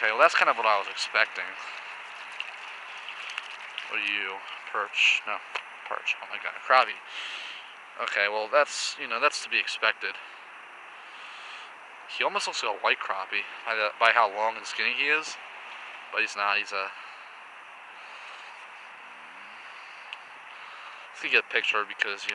Okay, well that's kind of what I was expecting. What are you? Perch? No, perch. Oh my god, crappie. Okay, well that's, that's to be expected. He almost looks like a white crappie by how long and skinny he is. But he's not, he's a... Let's get a picture because,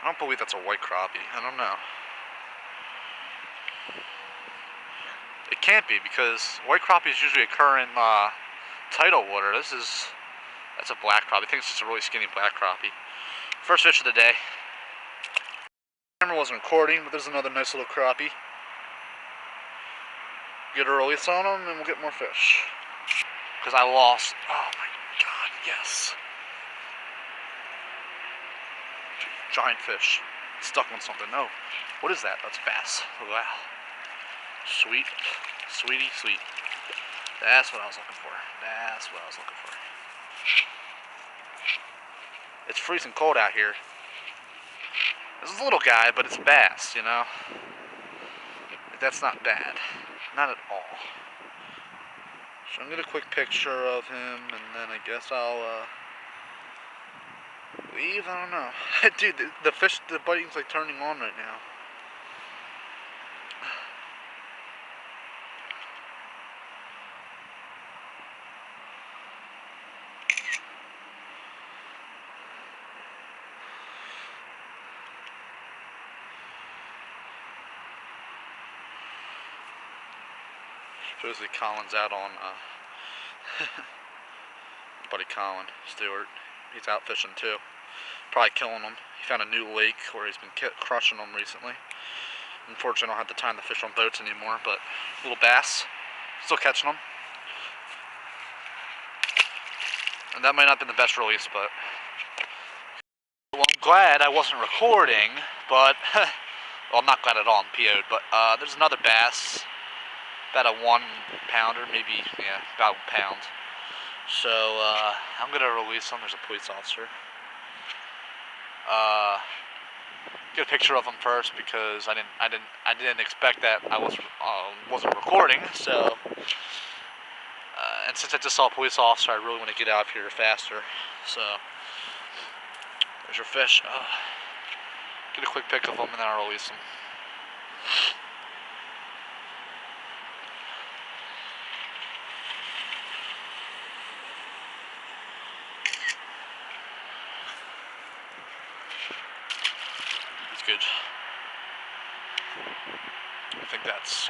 I don't believe that's a white crappie. I don't know. It can't be because white crappies usually occur in tidal water. That's a black crappie. I think it's just a really skinny black crappie. First fish of the day. The camera wasn't recording, but there's another nice little crappie. Get a release on them and we'll get more fish. Because I lost. Oh my god, yes. Giant fish. Stuck on something. No. What is that? That's bass. Wow. Sweet. Sweetie, sweet. That's what I was looking for. That's what I was looking for. It's freezing cold out here. This is a little guy, but it's bass, That's not bad. Not at all. So I'm going to get a quick picture of him, and then I guess I'll, leave? I don't know. Dude, the fish, the biting's like turning on right now. Supposedly Colin's out on, buddy Colin Stewart. He's out fishing too. Probably killing them. He found a new lake where he's been crushing them recently. Unfortunately, I don't have the time to fish on boats anymore, but little bass, still catching them. And that might not have been the best release, but... Well, I'm glad I wasn't recording, but... well, I'm not glad at all, I'm PO'd, but there's another bass. About a 1 pounder, maybe, yeah, about 1 pound. So, I'm gonna release him. There's a police officer. Get a picture of him first because I didn't expect that I wasn't recording. So, and since I just saw a police officer, I really want to get out of here faster. So, there's your fish. Get a quick pic of him and then I'll release him. Good. I think that's...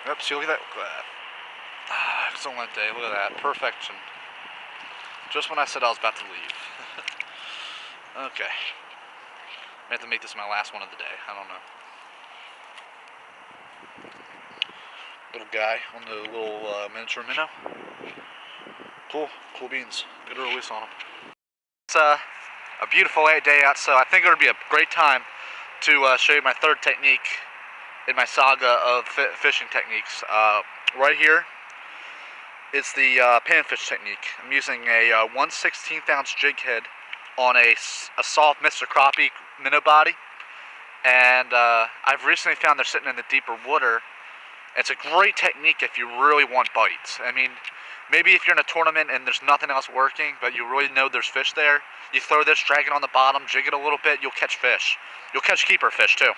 Oops, see, look at that. Excellent day, look at that. Perfection. Just when I said I was about to leave. Okay. I have to make this my last one of the day. I don't know. Little guy on the little miniature minnow. Cool beans. Good release on him. It's a beautiful day out, so I think it would be a great time to show you my third technique in my saga of fishing techniques. Right here, it's the panfish technique. I'm using a 1/16 ounce jig head on a soft Mr. Crappie minnow body, and I've recently found they're sitting in the deeper water. It's a great technique if you really want bites. I mean, maybe if you're in a tournament and there's nothing else working, but you really know there's fish there, you throw this, drag it on the bottom, jig it a little bit, you'll catch fish. You'll catch keeper fish too.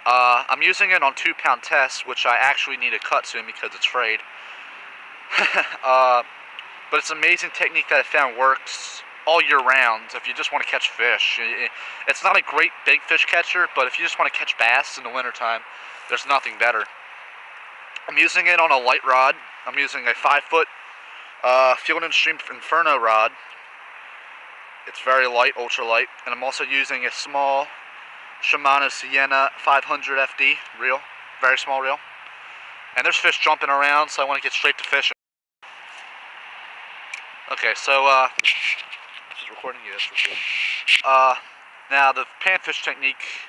I'm using it on 2 pound tests, which I actually need to cut soon because it's frayed. But it's an amazing technique that I found works all year round if you just want to catch fish. It's not a great big fish catcher, but if you just want to catch bass in the wintertime, there's nothing better. I'm using it on a light rod. I'm using a 5-foot Field & Stream Inferno rod. It's very light, ultra light. And I'm also using a small Shimano Sienna 500 FD reel. Very small reel. And there's fish jumping around, so I want to get straight to fishing. Okay, so, this is recording? Yeah, it's recording. Now, the panfish technique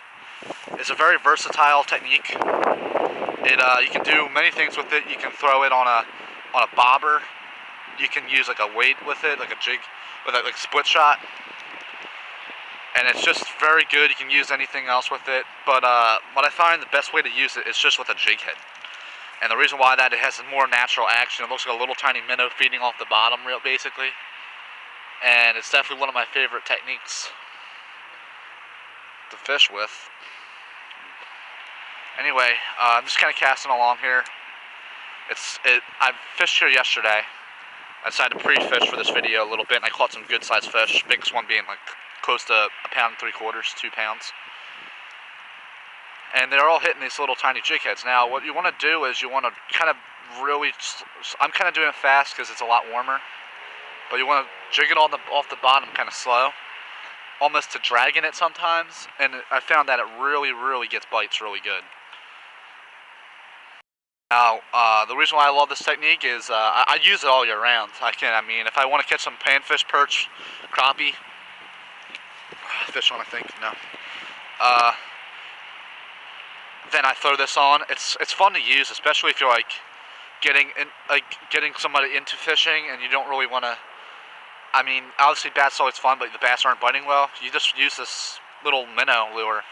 is a very versatile technique. You can do many things with it. You can throw it on a bobber. you can use like a weight with it, like a jig, with a like split shot. And it's just very good. You can use anything else with it. But what I find the best way to use it is just with a jig head. And the reason why that, it has a more natural action. It looks like a little tiny minnow feeding off the bottom, basically. And it's definitely one of my favorite techniques to fish with. Anyway, I'm just kind of casting along here. I fished here yesterday. I decided to pre-fish for this video a little bit, and I caught some good-sized fish. Biggest one being like close to 1.75 pounds, 2 pounds. And they're all hitting these little tiny jig heads. Now, what you want to do is you want to kind of really, I'm kind of doing it fast because it's a lot warmer, but you want to jig it off the bottom kind of slow, almost to dragging it sometimes, and I found that it really gets bites really good. Now, the reason why I love this technique is I use it all year round. I mean, if I want to catch some panfish, perch, crappie, fish on, I think, no. Then I throw this on. It's fun to use, especially if you're like getting somebody into fishing and you don't really want to. I mean, obviously bass always fun, but the bass aren't biting well. You just use this little minnow lure,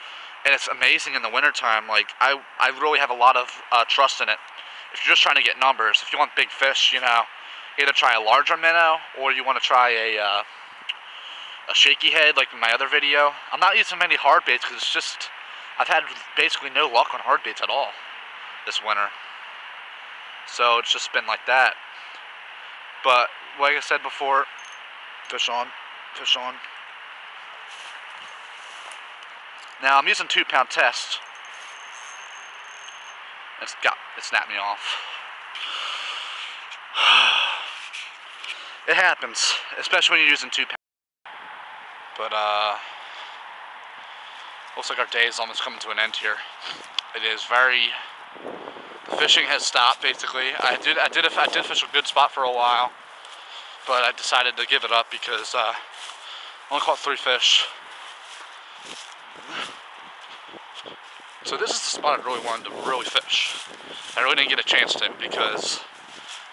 and it's amazing in the wintertime. Like I really have a lot of trust in it. If you're just trying to get numbers, if you want big fish, you know, either try a larger minnow or you want to try a shaky head like in my other video. I'm not using many hard baits because it's just, I've had basically no luck on hard baits at all this winter. So it's just been like that. But like I said before, fish on, fish on. Now I'm using 2-pound test. It snapped me off. It happens, especially when you're using 2 pounds. But looks like our day is almost coming to an end here. It is the fishing has stopped basically. I did fish a good spot for a while, but I decided to give it up because I only caught 3 fish. So this is the spot I really wanted to fish. I really didn't get a chance to because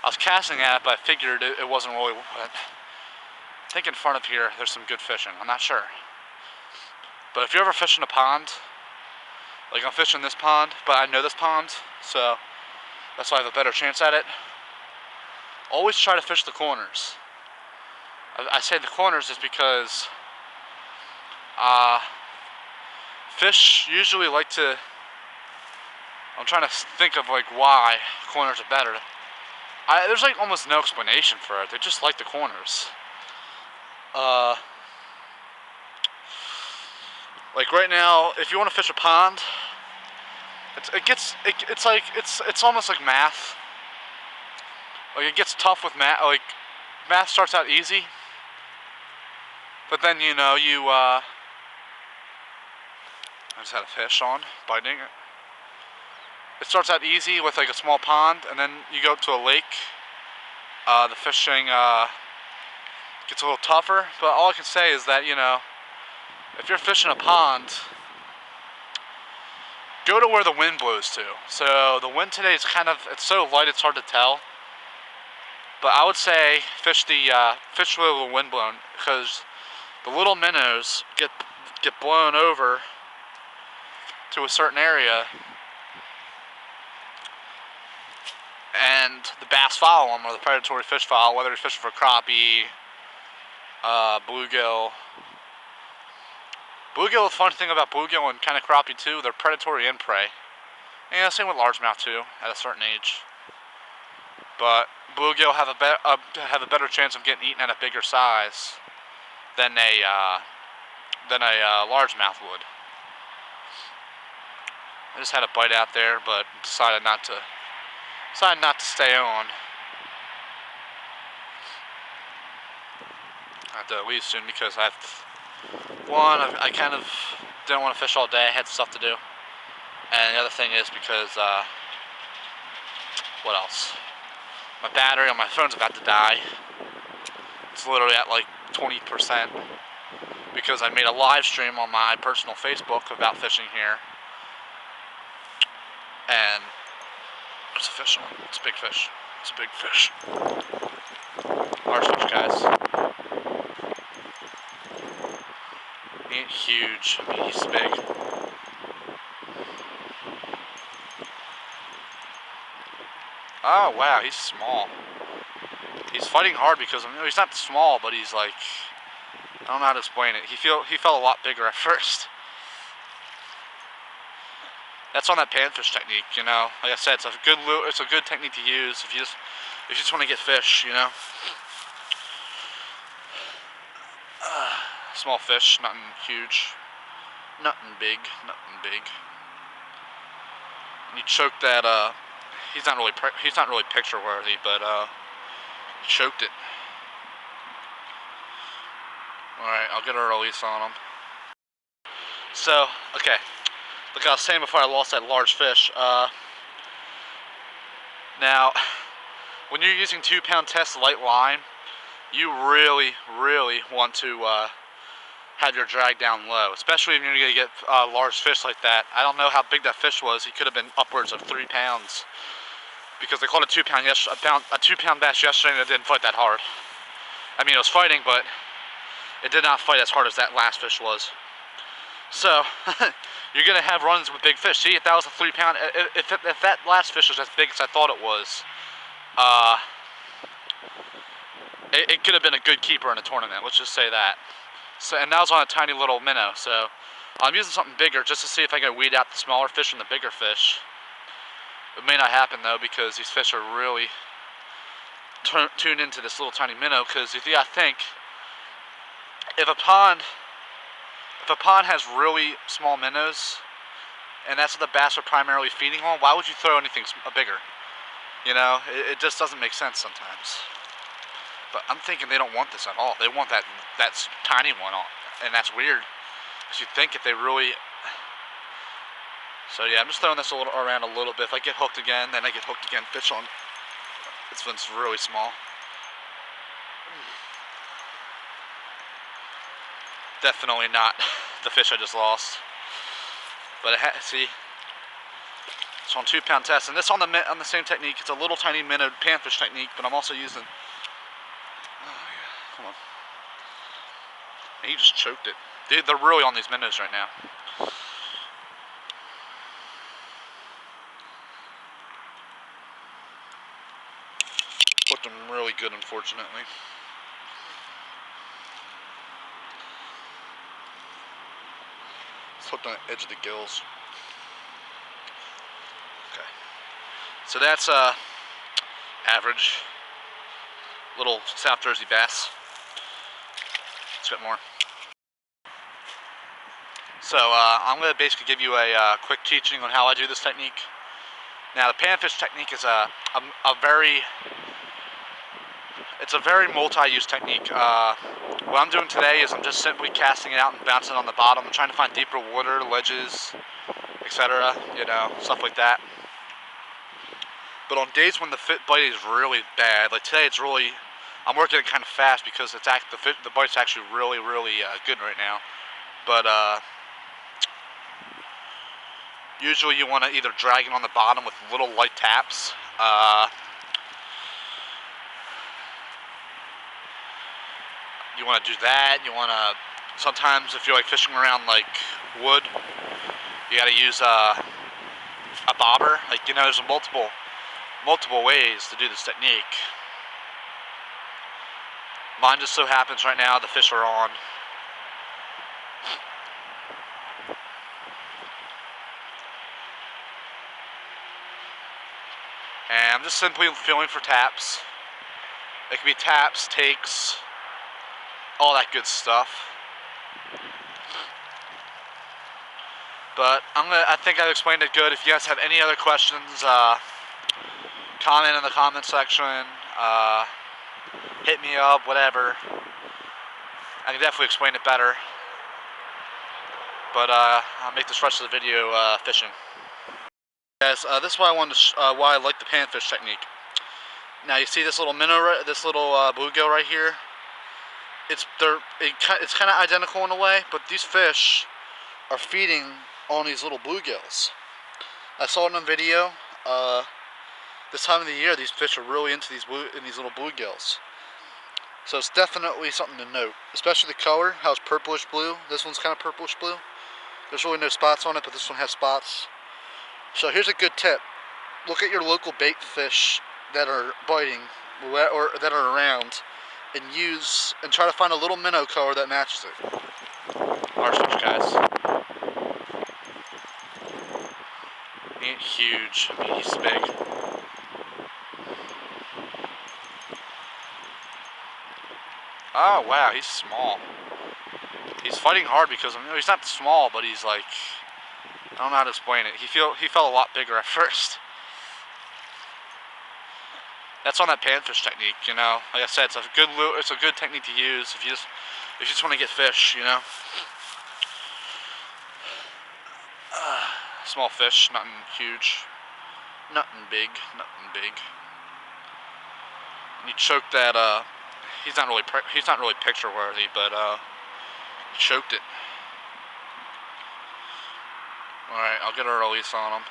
I was casting at it, but I figured it wasn't really wet. I think in front of here there's some good fishing. I'm not sure. But if you're ever fishing a pond, like I'm fishing this pond, but I know this pond, so that's why I have a better chance at it. Always try to fish the corners. I say the corners is because fish usually like to, I'm trying to think of like why corners are better. There's like almost no explanation for it. They just like the corners. Like right now, if you want to fish a pond, it's almost like math. Like it gets tough with math. Like math starts out easy, but then you know I just had a fish on biting it. It starts out easy with like a small pond, and then you go up to a lake. The fishing gets a little tougher, but all I can say is that, you know, if you're fishing a pond, go to where the wind blows to. So the wind today is it's so light it's hard to tell. But I would say fish where the wind blown, because the little minnows get blown over to a certain area, and the bass follow them, or the predatory fish follow, whether you're fishing for crappie, bluegill. Bluegill, the fun thing about bluegill and kind of crappie too, they're predatory and prey. And same with largemouth too, at a certain age. But bluegill have a better chance of getting eaten at a bigger size than a largemouth would. I just had a bite out there, but decided not to stay on. I have to leave soon because I kind of didn't want to fish all day. I had stuff to do. And the other thing is because, what else? My battery on my phone's about to die. It's literally at like 20% because I made a live stream on my personal Facebook about fishing here. And it's a fish on. It's a big fish. It's a big fish. Large fish, guys. He ain't huge. I mean, he's big. Oh wow, he's small. He's fighting hard because, I mean, he's not small, but he's like, I don't know how to explain it. He felt a lot bigger at first. That's on that panfish technique, you know. Like I said, it's a good technique to use if you just want to get fish, you know. Small fish, nothing huge, nothing big. And you choke that. He's not really picture worthy, but he choked it. All right, I'll get a release on him. So, okay, like I was saying before, I lost that large fish. Now, when you're using 2-pound test light line, you really want to have your drag down low, especially if you're going to get large fish like that. I don't know how big that fish was. He could have been upwards of 3 pounds, because they caught a 2-pound a 2-pound bass yesterday, and it didn't fight that hard. I mean, it was fighting, but it did not fight as hard as that last fish was. So you're gonna have runs with big fish. See, if that was a 3-pound, if that last fish was as big as I thought it was, it could have been a good keeper in a tournament. Let's just say that. So, and that was on a tiny little minnow. So I'm using something bigger just to see if I can weed out the smaller fish from the bigger fish. It may not happen though, because these fish are really tuned into this little tiny minnow. Because if you gotta think, if a pond has really small minnows, and that's what the bass are primarily feeding on, why would you throw anything bigger? You know, it just doesn't make sense sometimes. But I'm thinking they don't want this at all. They want that tiny one on, and that's weird. Because you'd think if they really... So yeah, I'm just throwing this around a little bit. If I get hooked again, then I get hooked again. Fish on. This one's really small. Definitely not the fish I just lost. But see, it's on 2-pound test, and this on the same technique. It's a little tiny minnow panfish technique, but I'm also using. Oh yeah, come on. And he just choked it. Dude, they're really on these minnows right now. Hooked them really good, unfortunately. It's hooked on the edge of the gills. Okay. So that's average little South Jersey bass. Let's get more. So I'm going to basically give you a quick teaching on how I do this technique. Now the panfish technique is a very multi-use technique. What I'm doing today is I'm just simply casting it out and bouncing on the bottom. I'm trying to find deeper water, ledges, etc. You know, stuff like that. But on days when the bite is really bad, like today, I'm working it kind of fast because the bite's actually really good right now. But usually you want to either drag it on the bottom with little light taps. You want to do that. You want to, sometimes if you're like fishing around like wood, you got to use a bobber. Like, you know, there's multiple ways to do this technique. Mine just so happens right now the fish are on. And I'm just simply feeling for taps. It can be taps, takes, all that good stuff. But I think I've explained it good. If you guys have any other questions, comment in the comment section. Hit me up, whatever. I can definitely explain it better. But I'll make this rest of the video fishing. Guys, this is why I like the panfish technique. Now you see this little minnow, this little bluegill right here. It's kind of identical in a way, but these fish are feeding on these little bluegills. I saw it in a video. This time of the year, these fish are really into these little bluegills. So it's definitely something to note, especially the color, how it's purplish blue. This one's kind of purplish blue. There's really no spots on it, but this one has spots. So here's a good tip. Look at your local bait fish that are biting or that are around and try to find a little minnow color that matches it. Arsefish, guys. He ain't huge. I mean, he's big. Oh wow, he's small. He's fighting hard because he's not small, but he's like, I don't know how to explain it. He felt a lot bigger at first. That's on that panfish technique, you know. Like I said, it's a good technique to use if you just want to get fish, you know. Small fish, nothing huge, nothing big. And he choked that. He's not really picture worthy, but he choked it. All right, I'll get a release on him.